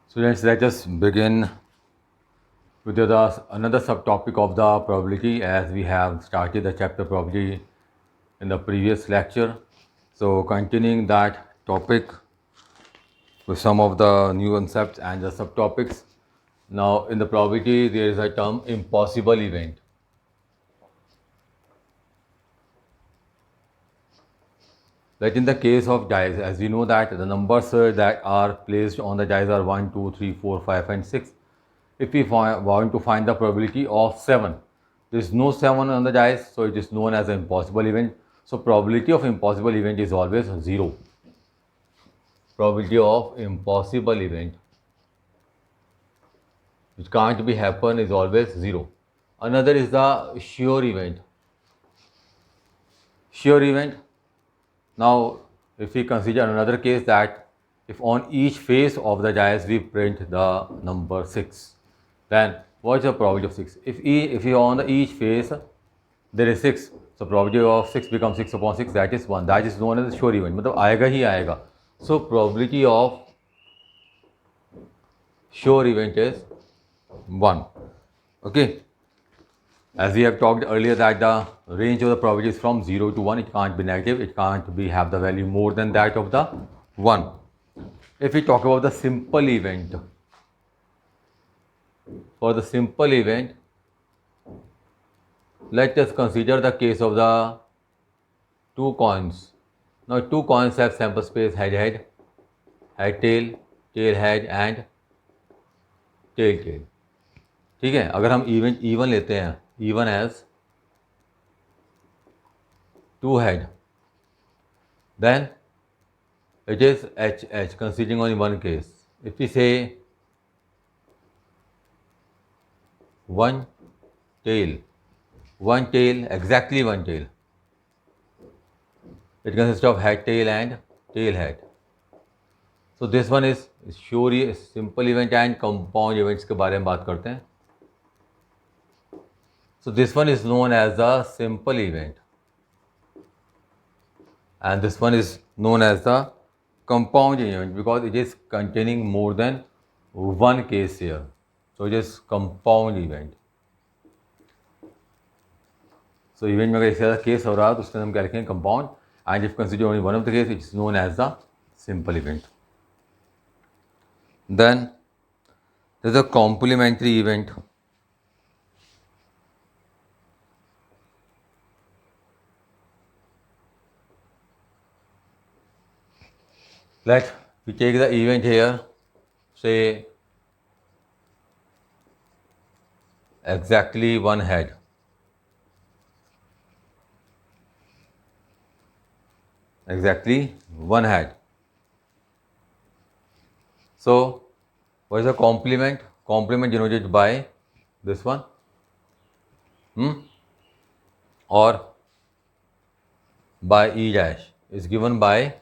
Students, let us begin with another subtopic of the probability, as we have started the chapter probability in the previous lecture. So continuing that topic with some of the new concepts and the subtopics. Now in the probability there is a term impossible event. That in the case of dice, as we know that the numbers that are placed on the dice are 1, 2, 3, 4, 5 and 6. If we want to find the probability of 7, there is no 7 on the dice, so it is known as an impossible event. So probability of impossible event is always 0. Probability of impossible event which can't be happen is always 0. Another is the sure event. Sure event. Now, if we consider another case that if on each face of the dice we print the number 6, then what is the probability of 6? If on each face there is 6, so probability of 6 becomes 6 upon 6, that is 1. That is known as a sure event. मतलब आएगा ही आएगा. So probability of sure event is 1. Okay. As we have talked earlier that the range of the probability is from 0 to 1. It can't be negative. It can't be have the value more than that of the 1. If we talk about the simple event, for the simple event, let us consider the case of the two coins. Now two coins have sample space head head, head tail, tail head and tail tail. ठीक है, अगर हम even लेते हैं, even as two head, then it is H considering only one case. If we say one tail, exactly one tail, it consists of head tail and tail head. So this one is sure simple event and compound events के बारे में बात करते हैं. So this one is known as the simple event and this one is known as the compound event because it is containing more than one case here. So it is compound event. So event में अगर एक ज़्यादा case हो रहा है तो उसके हम क्या लिखेंगे compound, and if consider only one of the case, it is known as the simple event. Then there is a complementary event. Let we take the event here, say exactly one head. Exactly one head. So what is the complement? Complement denoted by this one, or by E dash is given by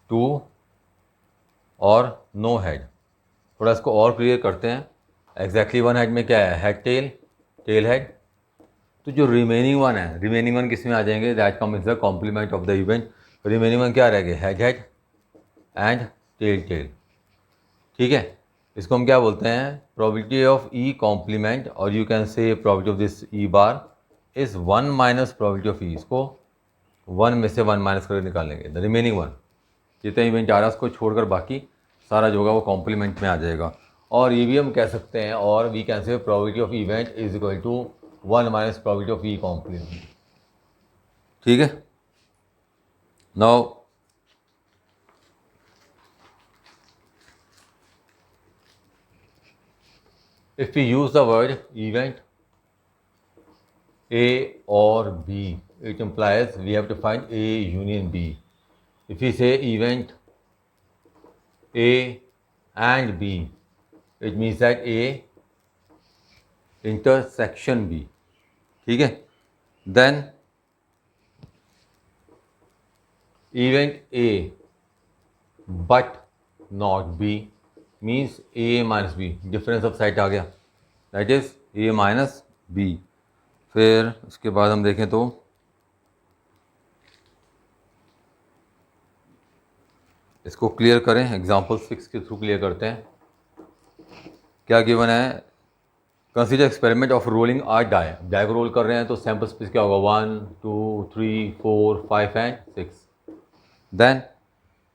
2 और no head. थोड़ा इसको और clear करते हैं. Exactly one head में क्या है? Head tail, tail head. तो जो रिमेनिंग वन है, रिमेनिंग वन किस में आ जाएंगे? That come is the complement of the event. Remaining one क्या रहेगा? Head head and tail tail. ठीक है, इसको हम क्या बोलते हैं? प्रोबेबिलिटी ऑफ ई कॉम्प्लीमेंट, और you can say probability of this E bar is 1 minus probability of E. इसको 1 में से 1 माइनस करके निकालेंगे. द रिमेनिंग वन, जितना इवेंट आ रहा है उसको छोड़कर बाकी सारा जो होगा वो कॉम्प्लीमेंट में आ जाएगा. और ये भी हम कह सकते हैं, और we can say probability of event is equal to 1 minus probability of E complement. ठीक है. Now if we use the word event A or B, it implies we have to find A union B. If we say event A and B, it means that A intersection B. ठीक है. Then event A but not B means A minus B. Difference of sets आ गया, that is A minus B. फिर इसके बाद हम देखें तो इसको क्लियर करें, एग्जाम्पल 6 के थ्रू क्लियर करते हैं। क्या गिवन है, consider experiment of rolling a die को रोल कर रहे हैं तो सैम्पल स्पेस क्या होगा 1 2 3 4 5 and 6। Then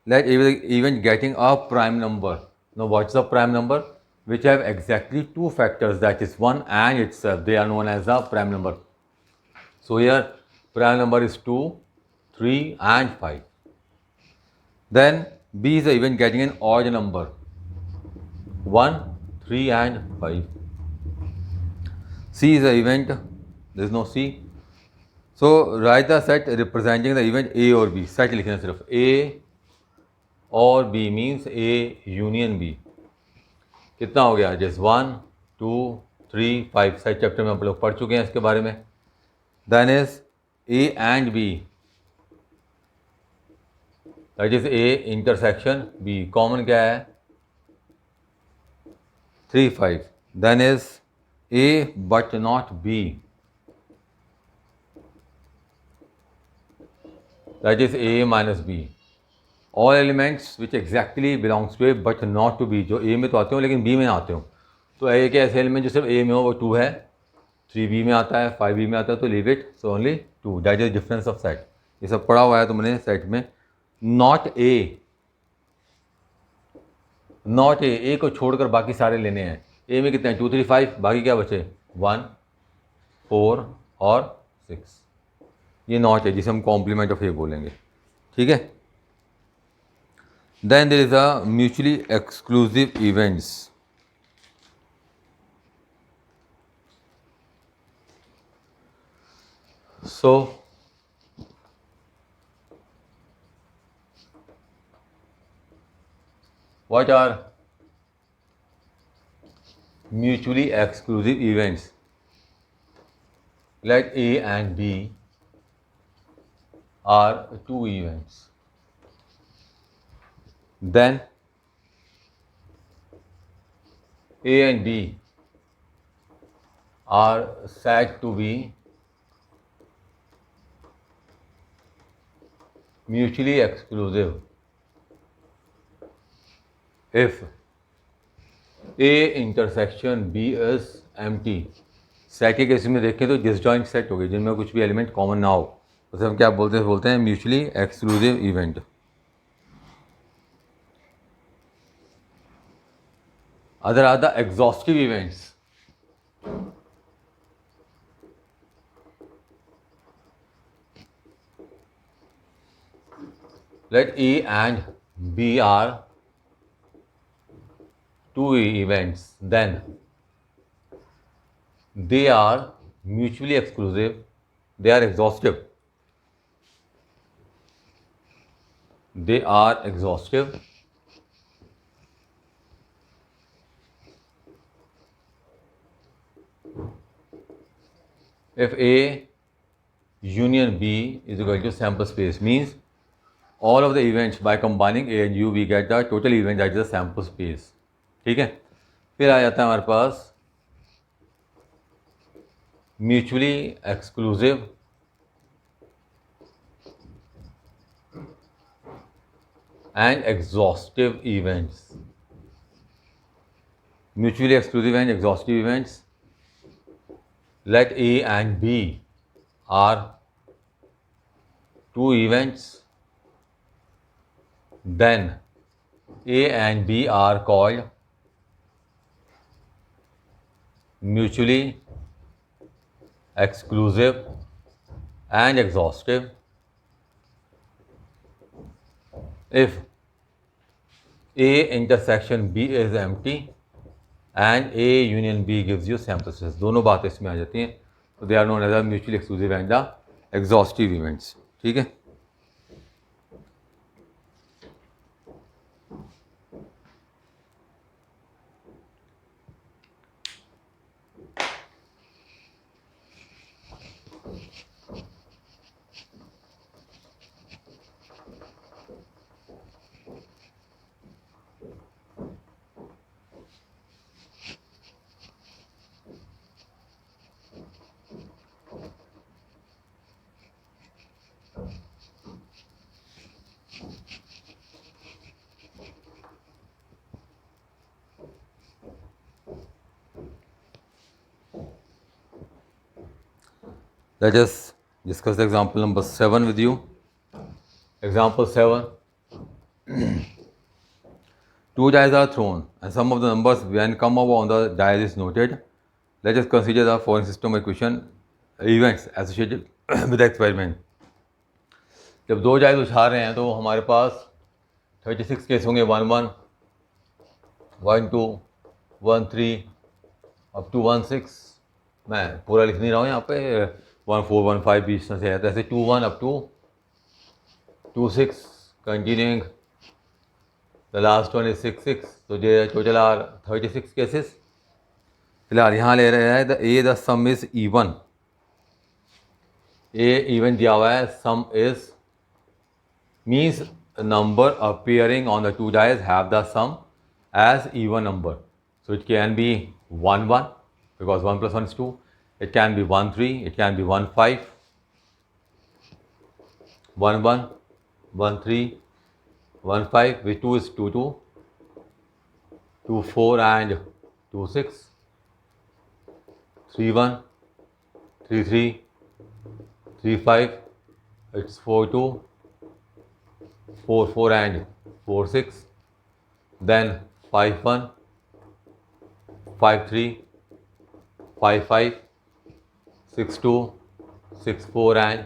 let even getting a prime number. Now what's the prime number? Which have exactly two factors, that is 1 and itself. They are known as the prime number. So here prime number is 2, 3 and 5. Then B is even getting an odd number 1, 3 and 5. C is the event, there is no C. So write the set representing the event A or B. Set लिखना सिर्फ A और B means A union B। कितना हो गया, जैसे 1 2 3 5, side chapter में हम लोग पढ़ चुके हैं इसके बारे में। Then is A and B, that is A intersection B, common क्या है 3 5। Then is A but not B, that is A minus B। All elements which exactly belongs to A but not to B, जो A में तो आते हो लेकिन B में ना आते हो। तो एक ऐसे एलिमेंट जो सिर्फ A में हो वो 2 है, 3B में आता है, 5B में आता है, तो leave it, so only 2, that is difference of set. ये सब पढ़ा हुआ है तुमने सेट में। नॉट ए को छोड़कर बाकी सारे लेने हैं। A में कितने हैं 2 3 5, बाकी क्या बचे 1 4 और 6। ये नॉट है जिसे हम कॉम्प्लीमेंट ऑफ A बोलेंगे, ठीक है। Then there is a mutually exclusive events. So what are mutually exclusive events? Let A and B are two events. Then A and B are said to be mutually exclusive if A intersection B is empty। Set के case में देखें तो disjoint set हो गए जिनमें कुछ भी element common ना हो, उसे हम क्या बोलते हैं mutually exclusive event. Other are the exhaustive events. Let A and B are two events, then they are mutually exclusive, they are exhaustive, they are exhaustive if A union B is equal to sample space, means all of the events by combining A and U we get the total event, that is the sample space, ठीक है। फिर आ जाता है हमारे पास mutually exclusive and exhaustive events। Mutually exclusive and exhaustive events, let A and B are two events, then A and B are called mutually exclusive and exhaustive if A intersection B is empty and A union B gives you sample space। दोनों बातें इसमें आ जाती हैं, तो they are known as the mutually exclusive and the exhaustive events, ठीक है। Let us discuss the example number 7 with you. Example 7. Two dice are thrown and sum of the numbers when come over on the dice is noted. Let us consider the following system equation events associated with the experiment. जब दो dice उछाल रहे हैं तो हमारे पास 36 case होंगे 1 1 1 2 1 3 up to 1 6. मैं पूरा लिख नहीं रहा हूँ यहाँ पे 1 4 1 5 बीच में से है, तो ऐसे 2 1 up to 2 6 continuing the last one is 6 6. तो ये टोटल आर 36 केसेस. फिलहाल यहाँ ले रहे हैं the some is even. A even दिया हुआ है, सम is means a number appearing on the two dice have the sum as even number. So it can be 1 1 because 1 plus 1 is 2. It can be 1 3. It can be 1 5. 1 1 1 3 1 5 with 2 is 2 2 2 4 and 2 6 3 1 3 3 3 5. It's 4 2 4 4 and 4 6. Then 5 1 5 3 5 5 6 2 6 4 and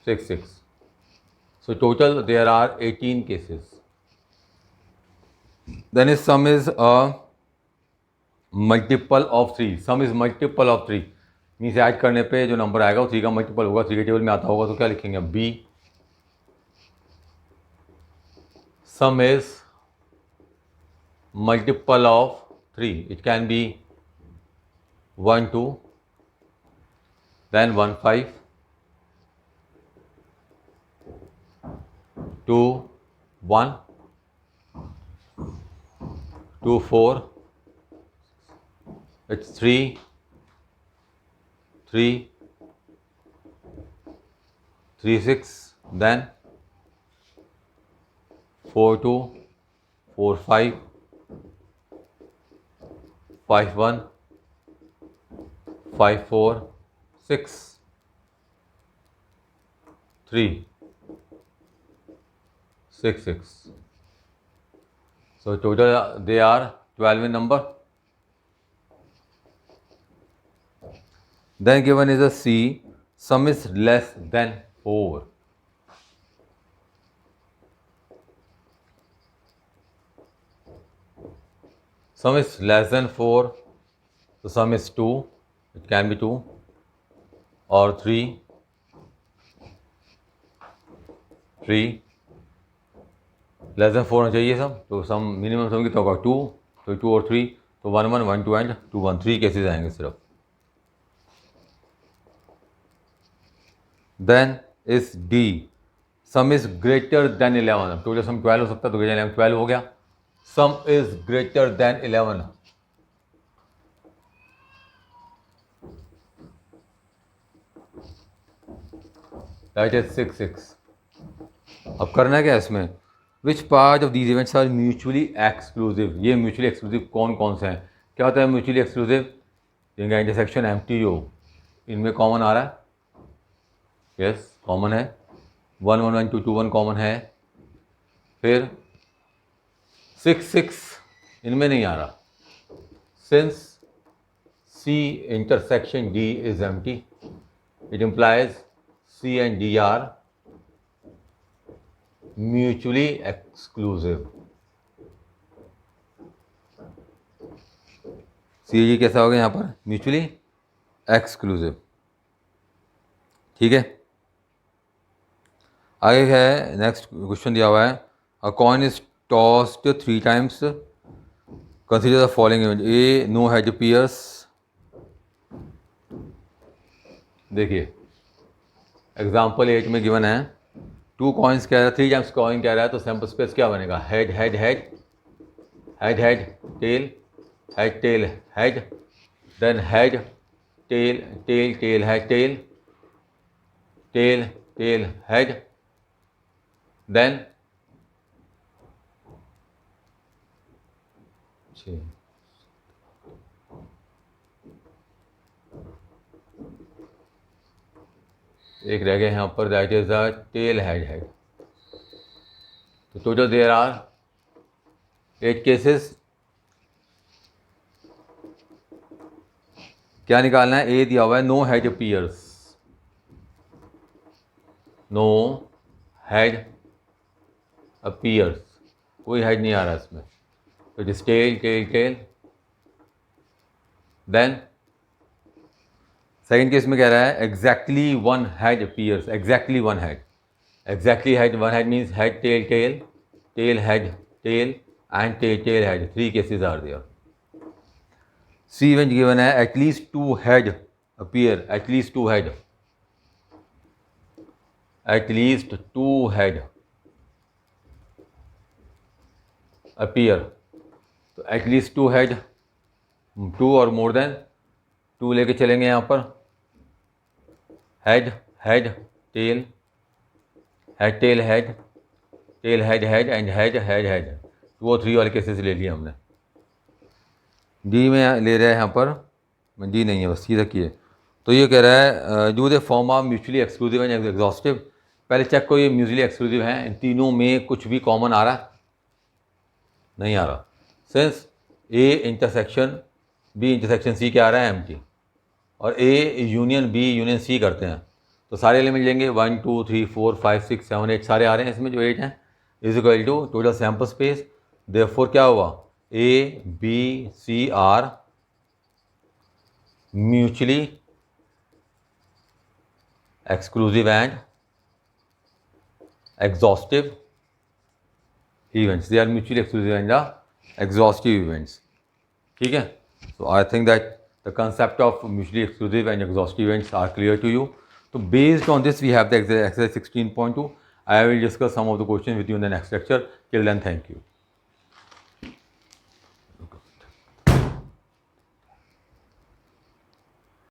6 6. So total there are 18 cases. Then his sum is a multiple of 3. Sum is multiple of 3 means add करने पे जो number आएगा वो 3 का multiple होगा. 3 के table में आता होगा तो क्या लिखेंगे B. Sum is multiple of 3. It can be 1 2, then 1 5, 2 1, 2 4. It's 3 3 3 6. Then 4 2 4 5 5 1 5 4 6 3 6 6. So total they are 12 in number. Then given is a C, sum is less than 4. Sum is less than 4, so sum is 2. It can be 2 or 3. 3 less than 4 होना चाहिए सम. तो सम minimum सम कितना होगा 2. तो 2 और 3 तो 1 1 1 2 and 2 1. 3 cases आएंगे सिर्फ. Then is D, sum is greater than 11. Total sum 12 हो सकता है तो ग्रेटर देन 12 हो गया. Sum is greater than 11. That is 6 6. अब करना है क्या इसमें, which part of these events are mutually exclusive. ये म्यूचुअली एक्सक्लूसिव कौन कौन से हैं. क्या होता है म्यूचुअली एक्सक्लूसिव, जिनका इंटरसेक्शन MTO इनमें कॉमन आ रहा है. यस कॉमन है. 1 1 1 2 2 1 कॉमन है. फिर 6 6 इनमें नहीं आ रहा. Since C intersection D is empty, it implies C and D are mutually exclusive. CG कैसा होगा यहाँ पर, म्यूचुअली एक्सक्लूसिव. ठीक है. आगे है नेक्स्ट क्वेश्चन दिया हुआ है, a coin is tossed 3 times. Consider the following event. A no head appears. देखिए एग्जाम्पल 8 में गिवन है 2 कॉइन्स कह रहा है, 3 times कॉइन कह रहा है, तो सैम्पल स्पेस क्या बनेगा, head head head head head tail head tail head, then head tail tail tail head tail tail tail head, then एक रह गया यहाँ पर, that is the tail head. तो टोटल देयर आर 8 केसेस। क्या निकालना है? ए दिया हुआ है no head appears, no head appears, कोई हेड नहीं आ रहा इसमें, तो it is tail tail tail. Then second case में कह रहा है exactly one head appears, exactly one head, exactly head, one head means head tail tail, tail head tail and tail head, 3 cases are there. C event given है at least 2 head appear, at least 2 head, at least 2 head appear. तो at least 2 head, 2 और more than 2 लेके चलेंगे यहाँ पर, head head tail, head tail head, tail head head and head head head, 2 और 3 वाले cases ले लिए हमने। डी में ले रहा है यहाँ पर, डी नहीं है बस सीधा किए। तो ये कह रहा है do they form are mutually exclusive and exhaustive. पहले चेक करो ये म्यूचुअली एक्सक्लूसिव हैं, इन तीनों में कुछ भी कॉमन आ रहा? नहीं आ रहा। Since A intersection B intersection C क्या आ रहा है? एम्प्टी। और A union B union C करते हैं, तो सारे एलिमेंट लेंगे 1 2 3 4 5 6 7 8 सारे आ रहे हैं इसमें, जो 8 हैं, is equal to total sample space. Therefore क्या हुआ? A B C are mutually exclusive and exhaustive events, they are mutually exclusive and the exhaustive events. ठीक है? So I think that the concept of mutually exclusive and exhaustive events are clear to you. So based on this we have the exercise 16.2. I will discuss some of the questions with you in the next lecture. Till then, thank you.